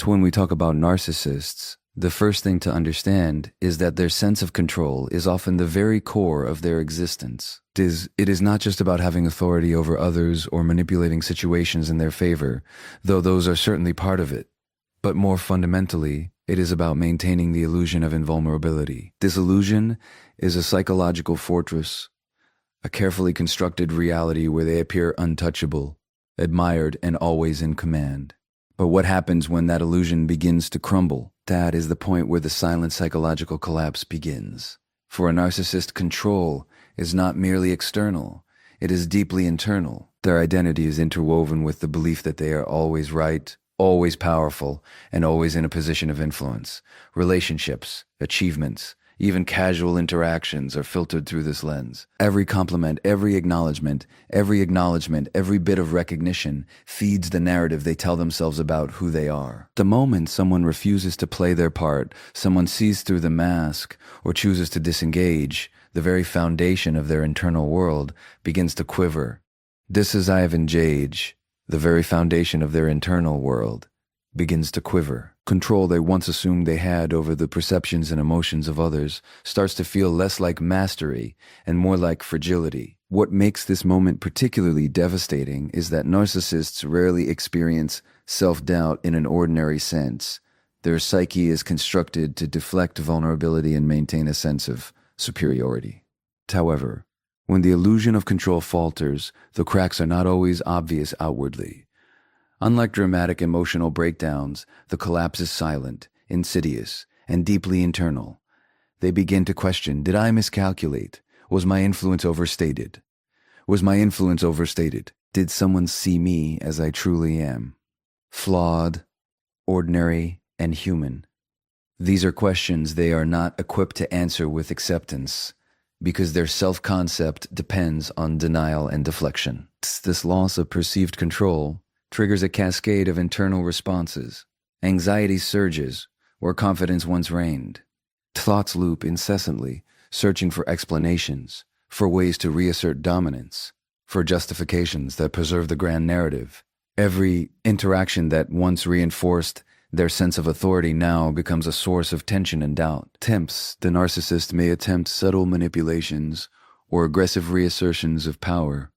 When we talk about narcissists, the first thing to understand is that their sense of control is often the very core of their existence. It is not just about having authority over others or manipulating situations in their favor, though those are certainly part of it. But more fundamentally, it is about maintaining the illusion of invulnerability. This illusion is a psychological fortress, a carefully constructed reality where they appear untouchable, admired, and always in command. But what happens when that illusion begins to crumble? That is the point where the silent psychological collapse begins. For a narcissist, control is not merely external, it is deeply internal. Their identity is interwoven with the belief that they are always right, always powerful, and always in a position of influence. Relationships, achievements, even casual interactions are filtered through this lens. Every compliment, every acknowledgement, every bit of recognition feeds the narrative they tell themselves about who they are. The moment someone refuses to play their part, someone sees through the mask, or chooses to disengage, the very foundation of their internal world begins to quiver. This is the very foundation of their internal world, begins to quiver. Control they once assumed they had over the perceptions and emotions of others starts to feel less like mastery and more like fragility. What makes this moment particularly devastating is that narcissists rarely experience self-doubt in an ordinary sense. Their psyche is constructed to deflect vulnerability and maintain a sense of superiority. However, when the illusion of control falters, the cracks are not always obvious outwardly. Unlike dramatic emotional breakdowns, the collapse is silent, insidious, and deeply internal. They begin to question, did I miscalculate? Was my influence overstated? Did someone see me as I truly am? Flawed, ordinary, and human. These are questions they are not equipped to answer with acceptance, because their self-concept depends on denial and deflection. This loss of perceived control triggers a cascade of internal responses. Anxiety surges where confidence once reigned. Thoughts loop incessantly, searching for explanations, for ways to reassert dominance, for justifications that preserve the grand narrative. Every interaction that once reinforced their sense of authority now becomes a source of tension and doubt. The narcissist may attempt subtle manipulations or aggressive reassertions of power,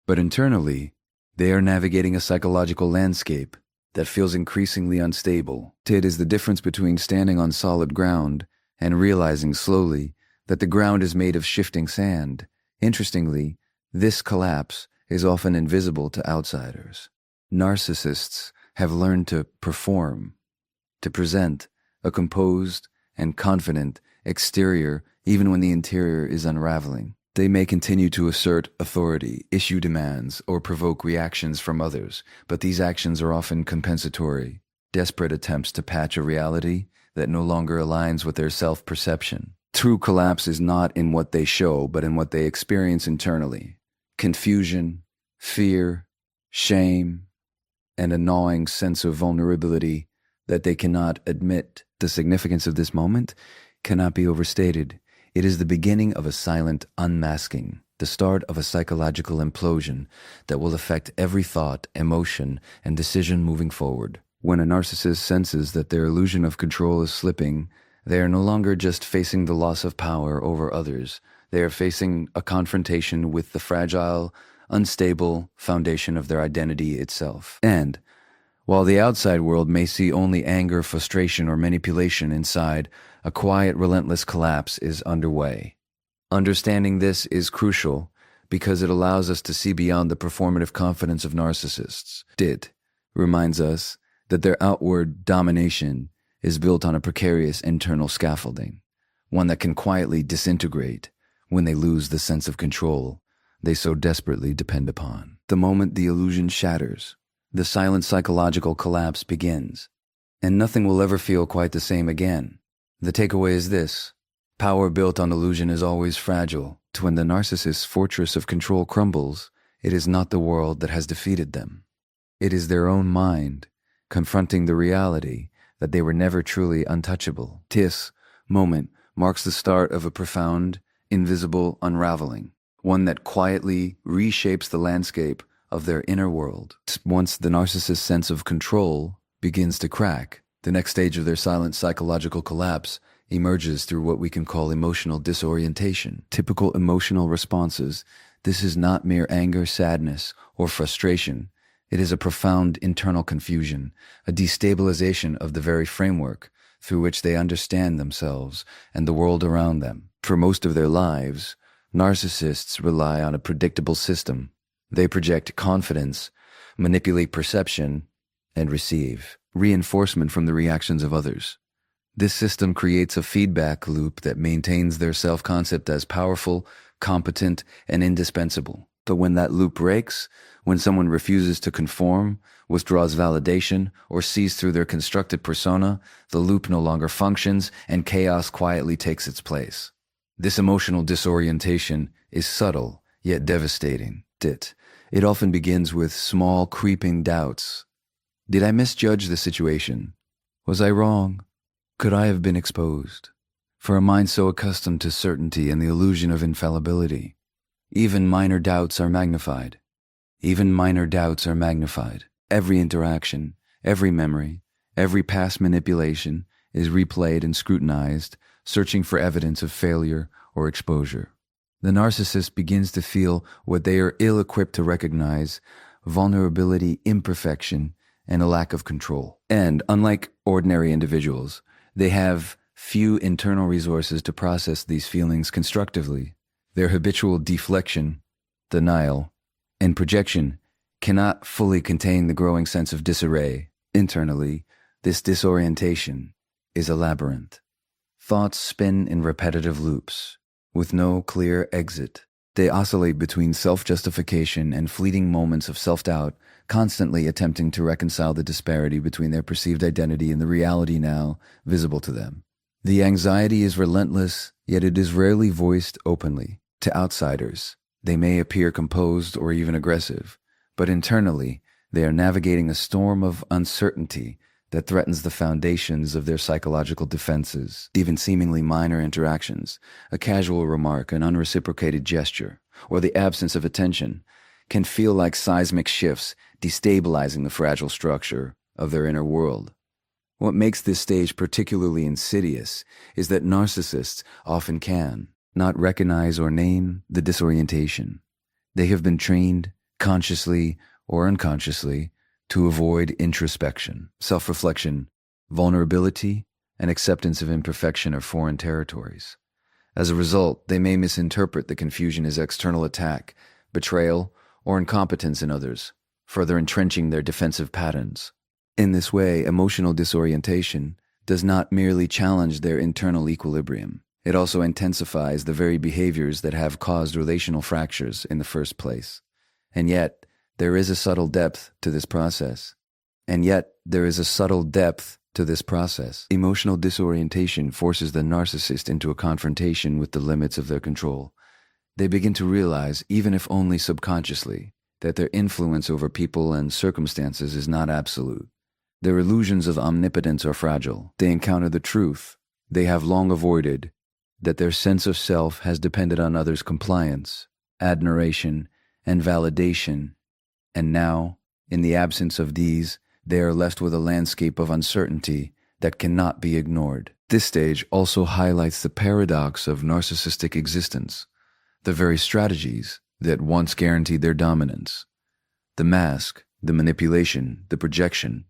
but internally, they are navigating a psychological landscape that feels increasingly unstable. It is the difference between standing on solid ground and realizing slowly that the ground is made of shifting sand. Interestingly, this collapse is often invisible to outsiders. Narcissists have learned to perform, to present a composed and confident exterior even when the interior is unraveling. They may continue to assert authority, issue demands, or provoke reactions from others, but these actions are often compensatory, desperate attempts to patch a reality that no longer aligns with their self-perception. True collapse is not in what they show, but in what they experience internally. Confusion, fear, shame, and a gnawing sense of vulnerability that they cannot admit. The significance of this moment cannot be overstated. It is the beginning of a silent unmasking, the start of a psychological implosion that will affect every thought, emotion, and decision moving forward. When a narcissist senses that their illusion of control is slipping, they are no longer just facing the loss of power over others. They are facing a confrontation with the fragile, unstable foundation of their identity itself. And while the outside world may see only anger, frustration, or manipulation, inside, a quiet, relentless collapse is underway. Understanding this is crucial because it allows us to see beyond the performative confidence of narcissists. It reminds us that their outward domination is built on a precarious internal scaffolding, one that can quietly disintegrate when they lose the sense of control they so desperately depend upon. The moment the illusion shatters, the silent psychological collapse begins, and nothing will ever feel quite the same again. The takeaway is this: power built on illusion is always fragile. When the narcissist's fortress of control crumbles, it is not the world that has defeated them. It is their own mind, confronting the reality that they were never truly untouchable. This moment marks the start of a profound, invisible unraveling, one that quietly reshapes the landscape of their inner world. Once the narcissist's sense of control begins to crack, The next stage of their silent psychological collapse emerges through what we can call emotional disorientation. Typical emotional responses. This is not mere anger, sadness, or frustration. It is a profound internal confusion, a destabilization of the very framework through which they understand themselves and the world around them. For most of their lives, narcissists rely on a predictable system. They project confidence, manipulate perception, and receive reinforcement from the reactions of others. This system creates a feedback loop that maintains their self-concept as powerful, competent, and indispensable. But when that loop breaks, when someone refuses to conform, withdraws validation, or sees through their constructed persona, the loop no longer functions and chaos quietly takes its place. This emotional disorientation is subtle, yet devastating. It often begins with small, creeping doubts. Did I misjudge the situation? Was I wrong? Could I have been exposed? For a mind so accustomed to certainty and the illusion of infallibility, even minor doubts are magnified. Every interaction, every memory, every past manipulation is replayed and scrutinized, searching for evidence of failure or exposure. The narcissist begins to feel what they are ill-equipped to recognize: vulnerability, imperfection, and a lack of control. And unlike ordinary individuals, they have few internal resources to process these feelings constructively. Their habitual deflection, denial, and projection cannot fully contain the growing sense of disarray. Internally, this disorientation is a labyrinth. Thoughts spin in repetitive loops, with no clear exit. They oscillate between self-justification and fleeting moments of self-doubt, constantly attempting to reconcile the disparity between their perceived identity and the reality now visible to them. The anxiety is relentless, yet it is rarely voiced openly. To outsiders, they may appear composed or even aggressive, but internally, they are navigating a storm of uncertainty that threatens the foundations of their psychological defenses. Even seemingly minor interactions, a casual remark, an unreciprocated gesture, or the absence of attention, can feel like seismic shifts, destabilizing the fragile structure of their inner world. What makes this stage particularly insidious is that narcissists often can not recognize or name the disorientation. They have been trained, consciously or unconsciously, to avoid introspection. Self-reflection, vulnerability, and acceptance of imperfection are foreign territories. As a result, they may misinterpret the confusion as external attack, betrayal, or incompetence in others, further entrenching their defensive patterns. In this way, emotional disorientation does not merely challenge their internal equilibrium. It also intensifies the very behaviors that have caused relational fractures in the first place. And yet, there is a subtle depth to this process. Emotional disorientation forces the narcissist into a confrontation with the limits of their control. They begin to realize, even if only subconsciously, that their influence over people and circumstances is not absolute. Their illusions of omnipotence are fragile. They encounter the truth they have long avoided, that their sense of self has depended on others' compliance, admiration, and validation. And now, in the absence of these, they are left with a landscape of uncertainty that cannot be ignored. This stage also highlights the paradox of narcissistic existence. The very strategies that once guaranteed their dominance, the mask, the manipulation, the projection,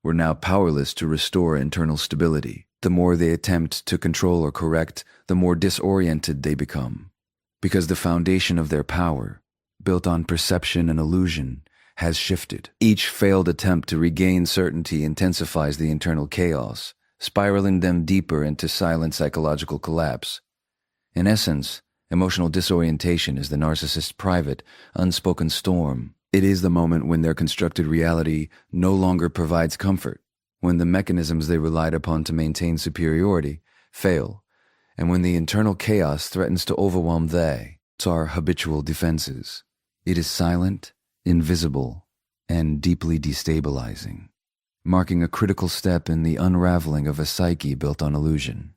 were now powerless to restore internal stability. The more they attempt to control or correct, the more disoriented they become, because the foundation of their power, built on perception and illusion, has shifted. Each failed attempt to regain certainty intensifies the internal chaos, spiraling them deeper into silent psychological collapse. In essence, emotional disorientation is the narcissist's private, unspoken storm. It is the moment when their constructed reality no longer provides comfort, when the mechanisms they relied upon to maintain superiority fail, and when the internal chaos threatens to overwhelm their habitual defenses. It is silent, invisible, and deeply destabilizing, marking a critical step in the unraveling of a psyche built on illusion.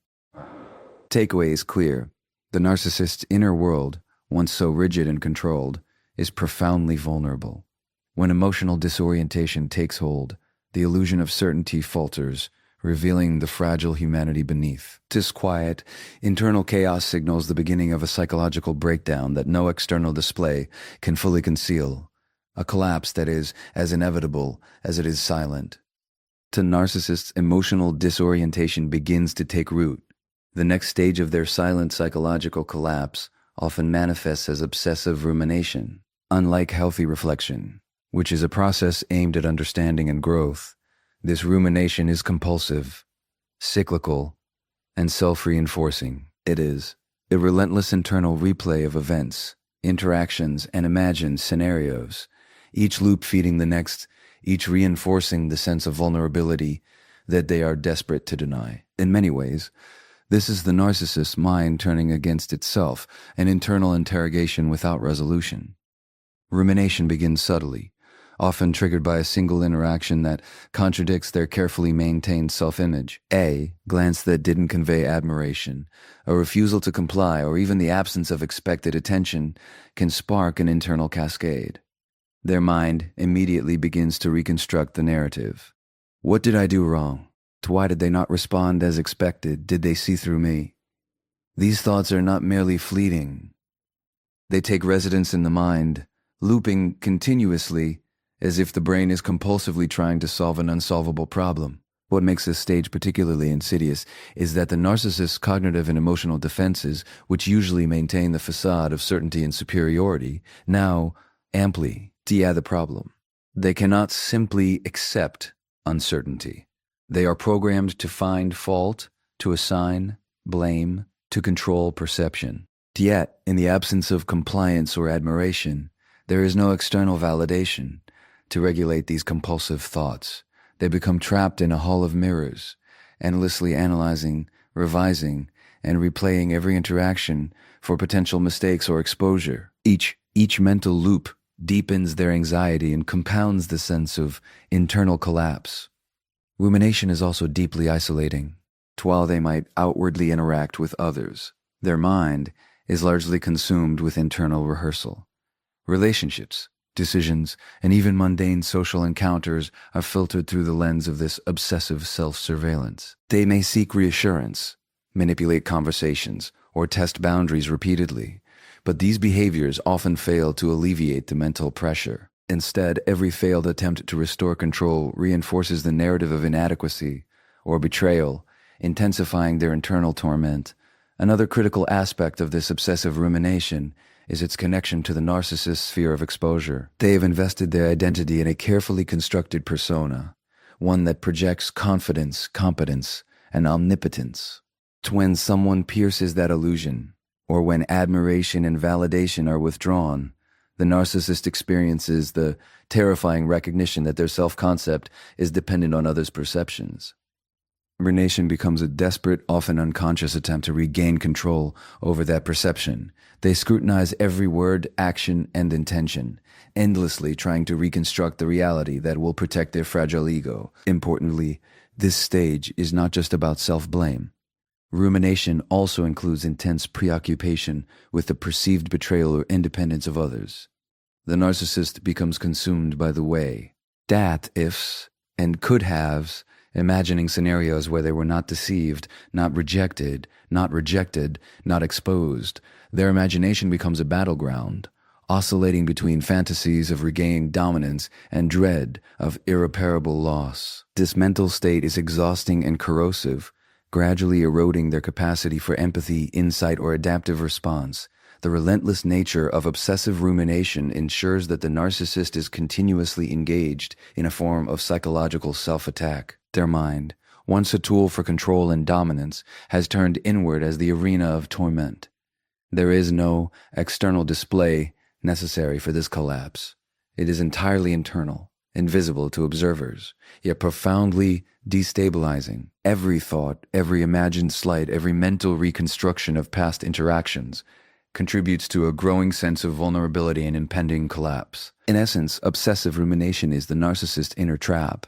Takeaway is clear. The narcissist's inner world, once so rigid and controlled, is profoundly vulnerable. When emotional disorientation takes hold, the illusion of certainty falters, revealing the fragile humanity beneath. Disquiet, internal chaos signals the beginning of a psychological breakdown that no external display can fully conceal, a collapse that is as inevitable as it is silent. To narcissists, emotional disorientation begins to take root. The next stage of their silent psychological collapse often manifests as obsessive rumination. Unlike healthy reflection, which is a process aimed at understanding and growth, this rumination is compulsive, cyclical, and self-reinforcing. It is a relentless internal replay of events, interactions, and imagined scenarios, each loop feeding the next, each reinforcing the sense of vulnerability that they are desperate to deny. In many ways, this is the narcissist's mind turning against itself, an internal interrogation without resolution. Rumination begins subtly, often triggered by a single interaction that contradicts their carefully maintained self-image. A glance that didn't convey admiration, a refusal to comply, or even the absence of expected attention can spark an internal cascade. Their mind immediately begins to reconstruct the narrative. What did I do wrong? Why did they not respond as expected? Did they see through me? These thoughts are not merely fleeting. They take residence in the mind, looping continuously as if the brain is compulsively trying to solve an unsolvable problem. What makes this stage particularly insidious is that the narcissist's cognitive and emotional defenses, which usually maintain the facade of certainty and superiority, now amply the problem. They cannot simply accept uncertainty. They are programmed to find fault, to assign blame, to control perception. Yet, in the absence of compliance or admiration, there is no external validation to regulate these compulsive thoughts. They become trapped in a hall of mirrors, endlessly analyzing, revising, and replaying every interaction for potential mistakes or exposure. Each mental loop deepens their anxiety and compounds the sense of internal collapse. Rumination is also deeply isolating. While they might outwardly interact with others, their mind is largely consumed with internal rehearsal. Relationships, decisions, and even mundane social encounters are filtered through the lens of this obsessive self-surveillance. They may seek reassurance, manipulate conversations, or test boundaries repeatedly, but these behaviors often fail to alleviate the mental pressure. Instead, every failed attempt to restore control reinforces the narrative of inadequacy or betrayal, intensifying their internal torment. Another critical aspect of this obsessive rumination is its connection to the narcissist's fear of exposure. They have invested their identity in a carefully constructed persona, one that projects confidence, competence, and omnipotence. When someone pierces that illusion, or when admiration and validation are withdrawn, the narcissist experiences the terrifying recognition that their self-concept is dependent on others' perceptions. Rumination becomes a desperate, often unconscious attempt to regain control over that perception. They scrutinize every word, action, and intention, endlessly trying to reconstruct the reality that will protect their fragile ego. Importantly, this stage is not just about self-blame. Rumination also includes intense preoccupation with the perceived betrayal or independence of others. The narcissist becomes consumed by the way, that ifs, and could haves, imagining scenarios where they were not deceived, not rejected, not exposed. Their imagination becomes a battleground, oscillating between fantasies of regaining dominance and dread of irreparable loss. This mental state is exhausting and corrosive, gradually eroding their capacity for empathy, insight, or adaptive response. The relentless nature of obsessive rumination ensures that the narcissist is continuously engaged in a form of psychological self-attack. Their mind, once a tool for control and dominance, has turned inward as the arena of torment. There is no external display necessary for this collapse. It is entirely internal, invisible to observers, yet profoundly destabilizing. Every thought, every imagined slight, every mental reconstruction of past interactions contributes to a growing sense of vulnerability and impending collapse. In essence, obsessive rumination is the narcissist's inner trap,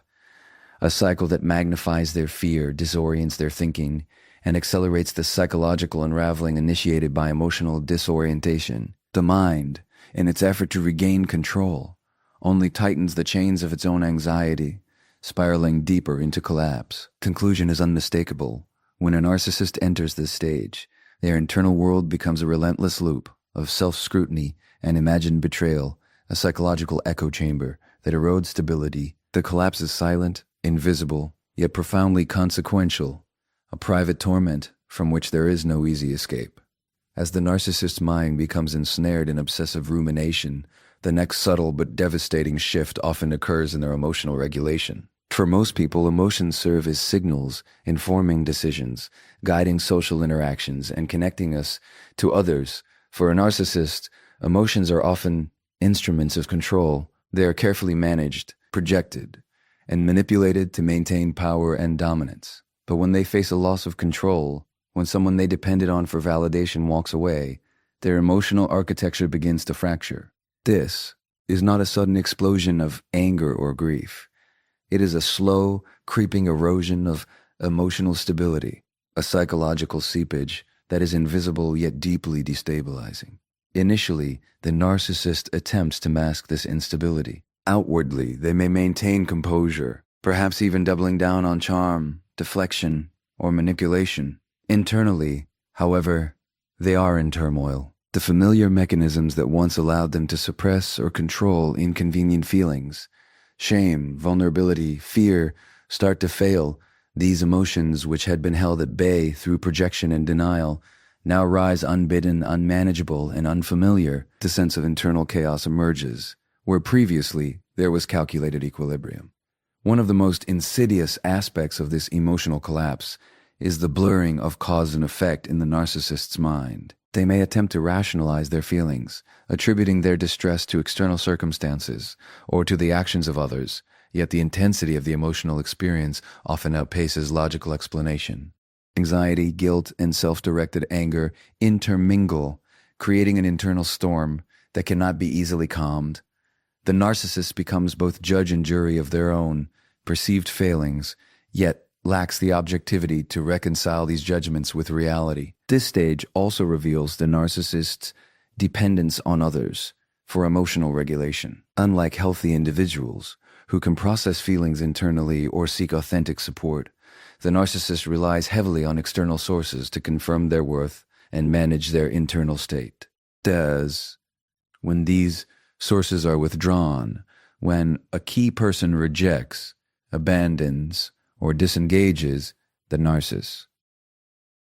a cycle that magnifies their fear, disorients their thinking, and accelerates the psychological unraveling initiated by emotional disorientation. The mind, in its effort to regain control, only tightens the chains of its own anxiety, spiraling deeper into collapse. Conclusion is unmistakable. When a narcissist enters this stage, their internal world becomes a relentless loop of self-scrutiny and imagined betrayal, a psychological echo chamber that erodes stability. The collapse is silent, invisible, yet profoundly consequential, a private torment from which there is no easy escape. As the narcissist's mind becomes ensnared in obsessive rumination, the next subtle but devastating shift often occurs in their emotional regulation. For most people, emotions serve as signals, informing decisions, guiding social interactions, and connecting us to others. For a narcissist, emotions are often instruments of control. They are carefully managed, projected, and manipulated to maintain power and dominance. But when they face a loss of control, when someone they depended on for validation walks away, their emotional architecture begins to fracture. This is not a sudden explosion of anger or grief. It is a slow, creeping erosion of emotional stability, a psychological seepage that is invisible yet deeply destabilizing. Initially, the narcissist attempts to mask this instability. Outwardly, they may maintain composure, perhaps even doubling down on charm, deflection, or manipulation. Internally, however, they are in turmoil. The familiar mechanisms that once allowed them to suppress or control inconvenient feelings, shame, vulnerability, fear, start to fail. These emotions, which had been held at bay through projection and denial, now rise unbidden, unmanageable, and unfamiliar. The sense of internal chaos emerges, where previously there was calculated equilibrium. One of the most insidious aspects of this emotional collapse is the blurring of cause and effect in the narcissist's mind. They may attempt to rationalize their feelings, attributing their distress to external circumstances or to the actions of others, yet the intensity of the emotional experience often outpaces logical explanation. Anxiety, guilt, and self-directed anger intermingle, creating an internal storm that cannot be easily calmed. The narcissist becomes both judge and jury of their own perceived failings, yet lacks the objectivity to reconcile these judgments with reality. This stage also reveals the narcissist's dependence on others for emotional regulation. Unlike healthy individuals who can process feelings internally or seek authentic support, the narcissist relies heavily on external sources to confirm their worth and manage their internal state. When these sources are withdrawn, when a key person rejects, abandons, or disengages the narcissist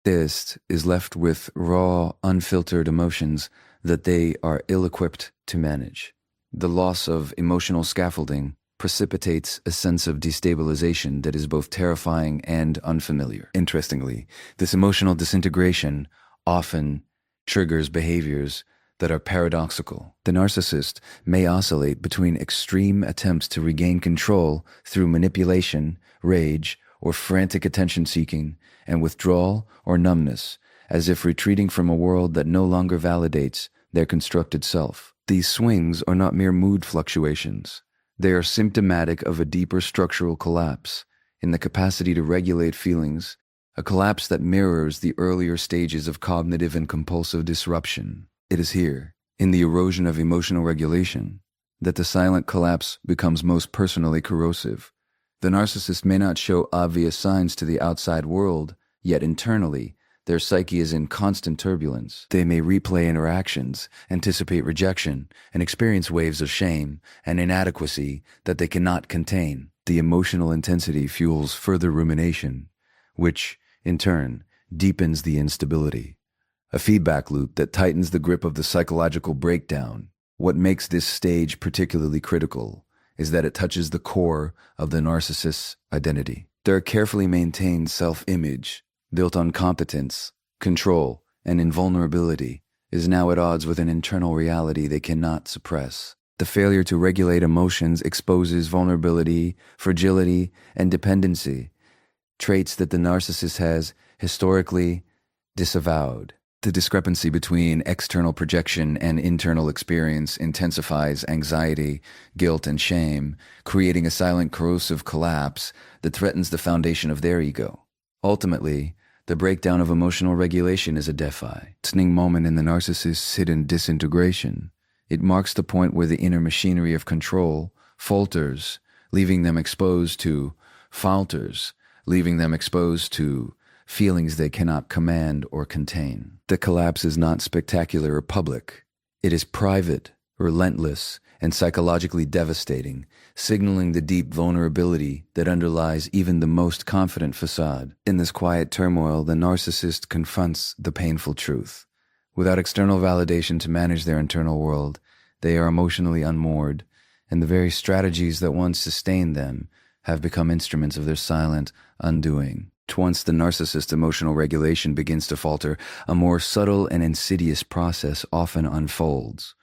is left with raw, unfiltered emotions that they are ill-equipped to manage. The loss of emotional scaffolding precipitates a sense of destabilization that is both terrifying and unfamiliar. Interestingly, this emotional disintegration often triggers behaviors that are paradoxical. The narcissist may oscillate between extreme attempts to regain control through manipulation, rage, or frantic attention-seeking, and withdrawal or numbness, as if retreating from a world that no longer validates their constructed self. These swings are not mere mood fluctuations. They are symptomatic of a deeper structural collapse in the capacity to regulate feelings, a collapse that mirrors the earlier stages of cognitive and compulsive disruption. It is here, in the erosion of emotional regulation, that the silent collapse becomes most personally corrosive. The narcissist may not show obvious signs to the outside world, yet internally, their psyche is in constant turbulence. They may replay interactions, anticipate rejection, and experience waves of shame and inadequacy that they cannot contain. The emotional intensity fuels further rumination, which, in turn, deepens the instability. A feedback loop that tightens the grip of the psychological breakdown. What makes this stage particularly critical is that it touches the core of the narcissist's identity. Their carefully maintained self-image, built on competence, control, and invulnerability, is now at odds with an internal reality they cannot suppress. The failure to regulate emotions exposes vulnerability, fragility, and dependency, traits that the narcissist has historically disavowed. The discrepancy between external projection and internal experience intensifies anxiety, guilt, and shame, creating a silent corrosive collapse that threatens the foundation of their ego. Ultimately, the breakdown of emotional regulation is a defining moment in the narcissist's hidden disintegration. It marks the point where the inner machinery of control falters, leaving them exposed to falters, leaving them exposed to feelings they cannot command or contain. The collapse is not spectacular or public. It is private, relentless, and psychologically devastating, signaling the deep vulnerability that underlies even the most confident facade. In this quiet turmoil, the narcissist confronts the painful truth. Without external validation to manage their internal world, they are emotionally unmoored, and the very strategies that once sustained them have become instruments of their silent undoing. Once the narcissist's emotional regulation begins to falter, a more subtle and insidious process often unfolds.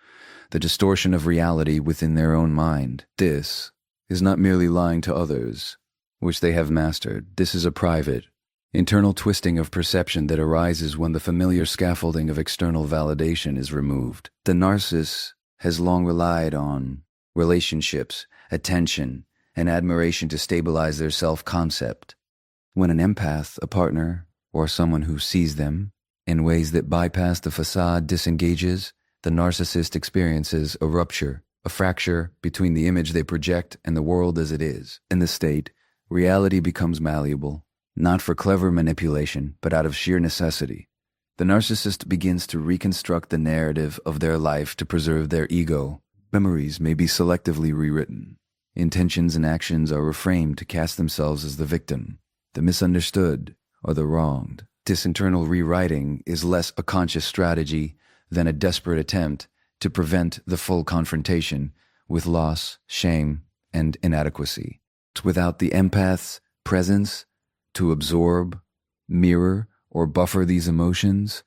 The distortion of reality within their own mind. This is not merely lying to others, which they have mastered. This is a private, internal twisting of perception that arises when the familiar scaffolding of external validation is removed. The narcissist has long relied on relationships, attention, and admiration to stabilize their self-concept. When an empath, a partner, or someone who sees them in ways that bypass the facade disengages, the narcissist experiences a rupture, a fracture between the image they project and the world as it is. In this state, reality becomes malleable, not for clever manipulation, but out of sheer necessity. The narcissist begins to reconstruct the narrative of their life to preserve their ego. Memories may be selectively rewritten. Intentions and actions are reframed to cast themselves as the victim, the misunderstood, or the wronged. This internal rewriting is less a conscious strategy than a desperate attempt to prevent the full confrontation with loss, shame, and inadequacy. Without the empath's presence to absorb, mirror, or buffer these emotions,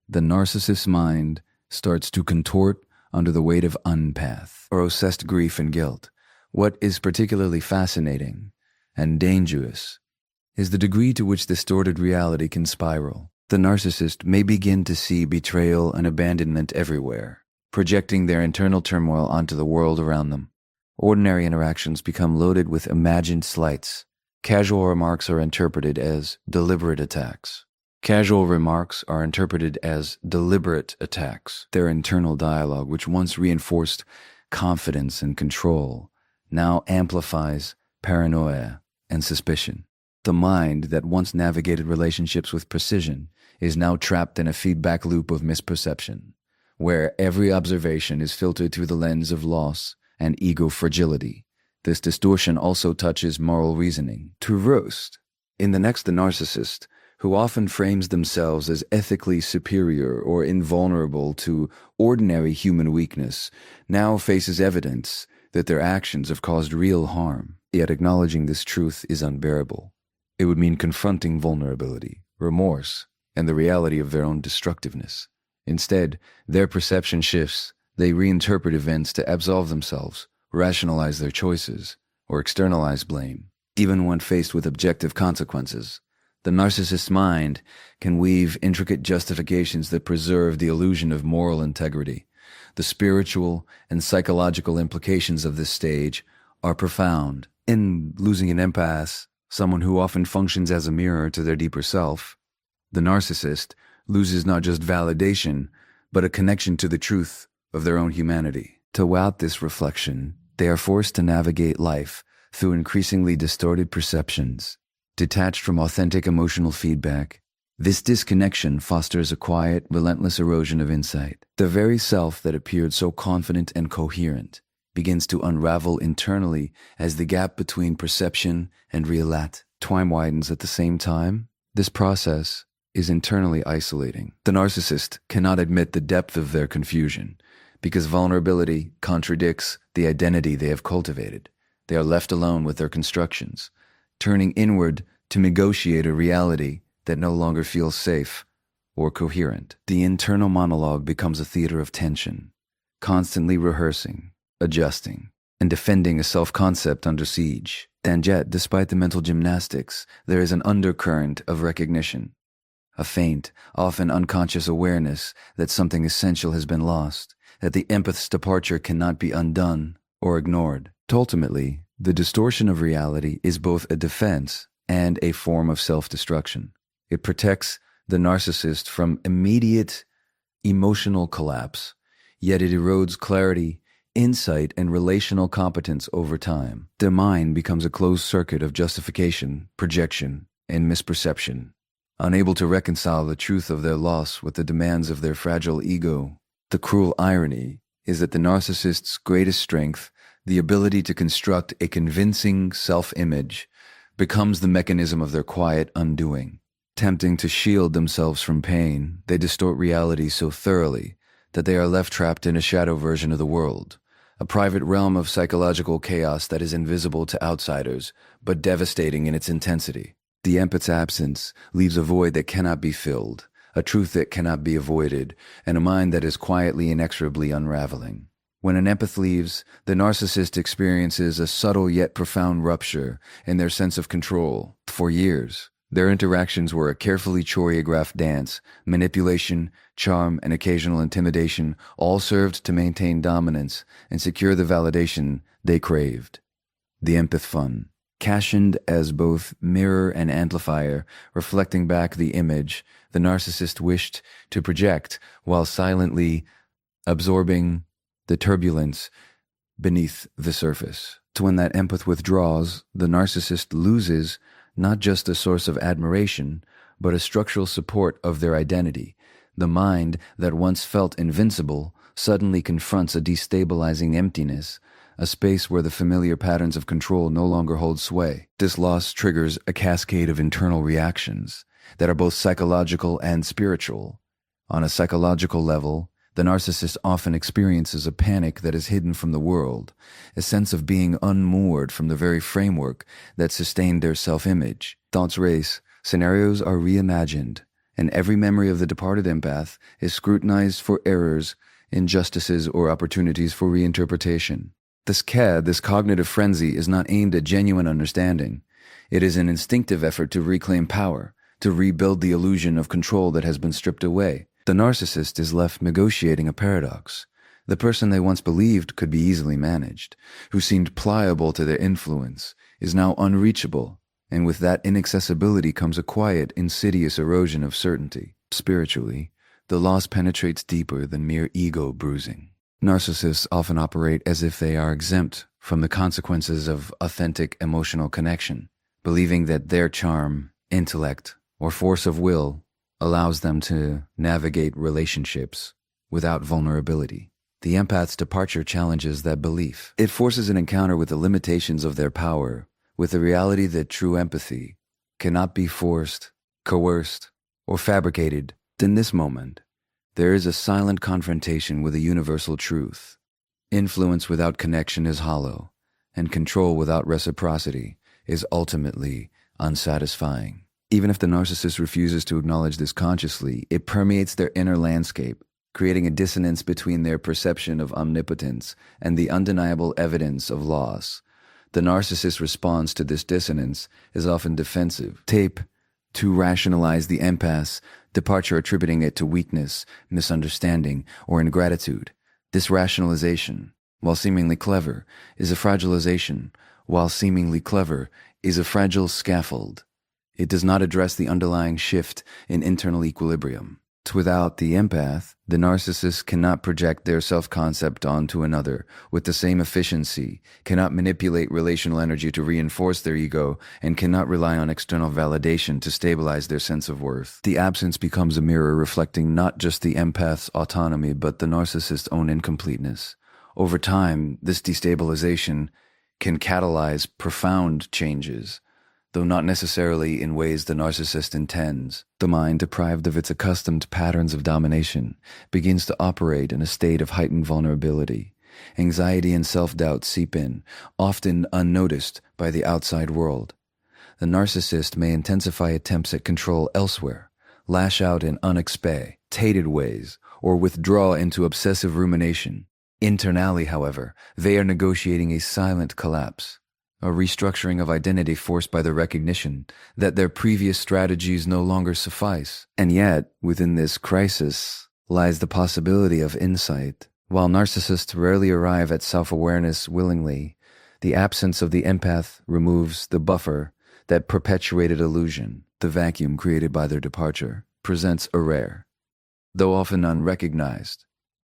the narcissist's mind starts to contort under the weight of empath or obsessed grief and guilt. What is particularly fascinating and dangerous is the degree to which distorted reality can spiral. The narcissist may begin to see betrayal and abandonment everywhere, projecting their internal turmoil onto the world around them. Ordinary interactions become loaded with imagined slights. Casual remarks are interpreted as deliberate attacks. Their internal dialogue, which once reinforced confidence and control, now amplifies paranoia and suspicion. The mind that once navigated relationships with precision is now trapped in a feedback loop of misperception, where every observation is filtered through the lens of loss and ego fragility. This distortion also touches moral reasoning. To roast. In the next, the narcissist, who often frames themselves as ethically superior or invulnerable to ordinary human weakness, now faces evidence that their actions have caused real harm. Yet acknowledging this truth is unbearable. It would mean confronting vulnerability, remorse, and the reality of their own destructiveness. Instead, their perception shifts. They reinterpret events to absolve themselves, rationalize their choices, or externalize blame. Even when faced with objective consequences, the narcissist's mind can weave intricate justifications that preserve the illusion of moral integrity. The spiritual and psychological implications of this stage are profound. In losing an empath, someone who often functions as a mirror to their deeper self, the narcissist loses not just validation, but a connection to the truth of their own humanity. Throughout this reflection, they are forced to navigate life through increasingly distorted perceptions, detached from authentic emotional feedback. This disconnection fosters a quiet, relentless erosion of insight. The very self that appeared so confident and coherent begins to unravel internally as the gap between perception and reality widens at the same time. This process is internally isolating. The narcissist cannot admit the depth of their confusion because vulnerability contradicts the identity they have cultivated. They are left alone with their constructions, turning inward to negotiate a reality that no longer feels safe or coherent. The internal monologue becomes a theater of tension, constantly rehearsing, adjusting, and defending a self-concept under siege. And yet, despite the mental gymnastics, there is an undercurrent of recognition, a faint, often unconscious awareness that something essential has been lost, that the empath's departure cannot be undone or ignored. Ultimately, the distortion of reality is both a defense and a form of self-destruction. It protects the narcissist from immediate emotional collapse, yet it erodes clarity insight, and relational competence over time. The mind becomes a closed circuit of justification, projection, and misperception, unable to reconcile the truth of their loss with the demands of their fragile ego. The cruel irony is that the narcissist's greatest strength, the ability to construct a convincing self-image, becomes the mechanism of their quiet undoing. Tempting to shield themselves from pain, they distort reality so thoroughly that they are left trapped in a shadow version of the world, a private realm of psychological chaos that is invisible to outsiders, but devastating in its intensity. The empath's absence leaves a void that cannot be filled, a truth that cannot be avoided, and a mind that is quietly inexorably unraveling. When an empath leaves, the narcissist experiences a subtle yet profound rupture in their sense of control. For years, their interactions were a carefully choreographed dance. Manipulation, charm, and occasional intimidation all served to maintain dominance and secure the validation they craved. The empath fun, captioned as both mirror and amplifier, reflecting back the image the narcissist wished to project while silently absorbing the turbulence beneath the surface. So when that empath withdraws, the narcissist loses not just a source of admiration, but a structural support of their identity. The mind that once felt invincible suddenly confronts a destabilizing emptiness, a space where the familiar patterns of control no longer hold sway. This loss triggers a cascade of internal reactions that are both psychological and spiritual. On a psychological level, the narcissist often experiences a panic that is hidden from the world, a sense of being unmoored from the very framework that sustained their self-image. Thoughts race, scenarios are reimagined, and every memory of the departed empath is scrutinized for errors, injustices, or opportunities for reinterpretation. This cognitive frenzy is not aimed at genuine understanding. It is an instinctive effort to reclaim power, to rebuild the illusion of control that has been stripped away. The narcissist is left negotiating a paradox. The person they once believed could be easily managed, who seemed pliable to their influence, is now unreachable, and with that inaccessibility comes a quiet, insidious erosion of certainty. Spiritually, the loss penetrates deeper than mere ego bruising. Narcissists often operate as if they are exempt from the consequences of authentic emotional connection, believing that their charm, intellect, or force of will allows them to navigate relationships without vulnerability. The empath's departure challenges that belief. It forces an encounter with the limitations of their power, with the reality that true empathy cannot be forced, coerced, or fabricated. In this moment, there is a silent confrontation with a universal truth. Influence without connection is hollow, and control without reciprocity is ultimately unsatisfying. Even if the narcissist refuses to acknowledge this consciously, it permeates their inner landscape, creating a dissonance between their perception of omnipotence and the undeniable evidence of loss. The narcissist's response to this dissonance is often defensive. To rationalize the empath's departure, attributing it to weakness, misunderstanding, or ingratitude. This rationalization, while seemingly clever, is a fragilization, while seemingly clever is a fragile scaffold. It does not address the underlying shift in internal equilibrium. Without the empath, the narcissist cannot project their self-concept onto another with the same efficiency, cannot manipulate relational energy to reinforce their ego, and cannot rely on external validation to stabilize their sense of worth. The absence becomes a mirror reflecting not just the empath's autonomy but the narcissist's own incompleteness. Over time, this destabilization can catalyze profound changes, though not necessarily in ways the narcissist intends. The mind, deprived of its accustomed patterns of domination, begins to operate in a state of heightened vulnerability. Anxiety and self-doubt seep in, often unnoticed by the outside world. The narcissist may intensify attempts at control elsewhere, lash out in unexpected ways, or withdraw into obsessive rumination. Internally, however, they are negotiating a silent collapse, a restructuring of identity forced by the recognition that their previous strategies no longer suffice. And yet, within this crisis lies the possibility of insight. While narcissists rarely arrive at self-awareness willingly, the absence of the empath removes the buffer that perpetuated illusion. The vacuum created by their departure presents a rare, though often unrecognized,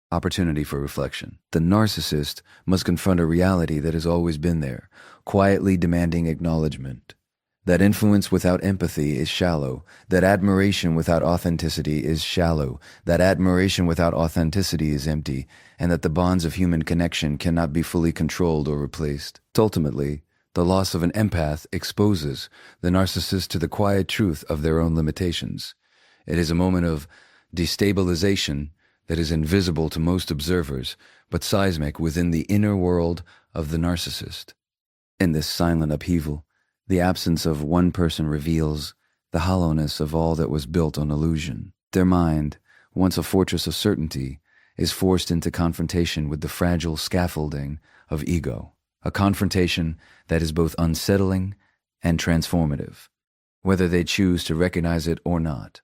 Opportunity for reflection. The narcissist must confront a reality that has always been there, quietly demanding acknowledgement. That influence without empathy is shallow. That admiration without authenticity is shallow. That admiration without authenticity is empty, and that the bonds of human connection cannot be fully controlled or replaced. Ultimately, the loss of an empath exposes the narcissist to the quiet truth of their own limitations. It is a moment of destabilization that is invisible to most observers, but seismic within the inner world of the narcissist. In this silent upheaval, the absence of one person reveals the hollowness of all that was built on illusion. Their mind, once a fortress of certainty, is forced into confrontation with the fragile scaffolding of ego, a confrontation that is both unsettling and transformative, whether they choose to recognize it or not.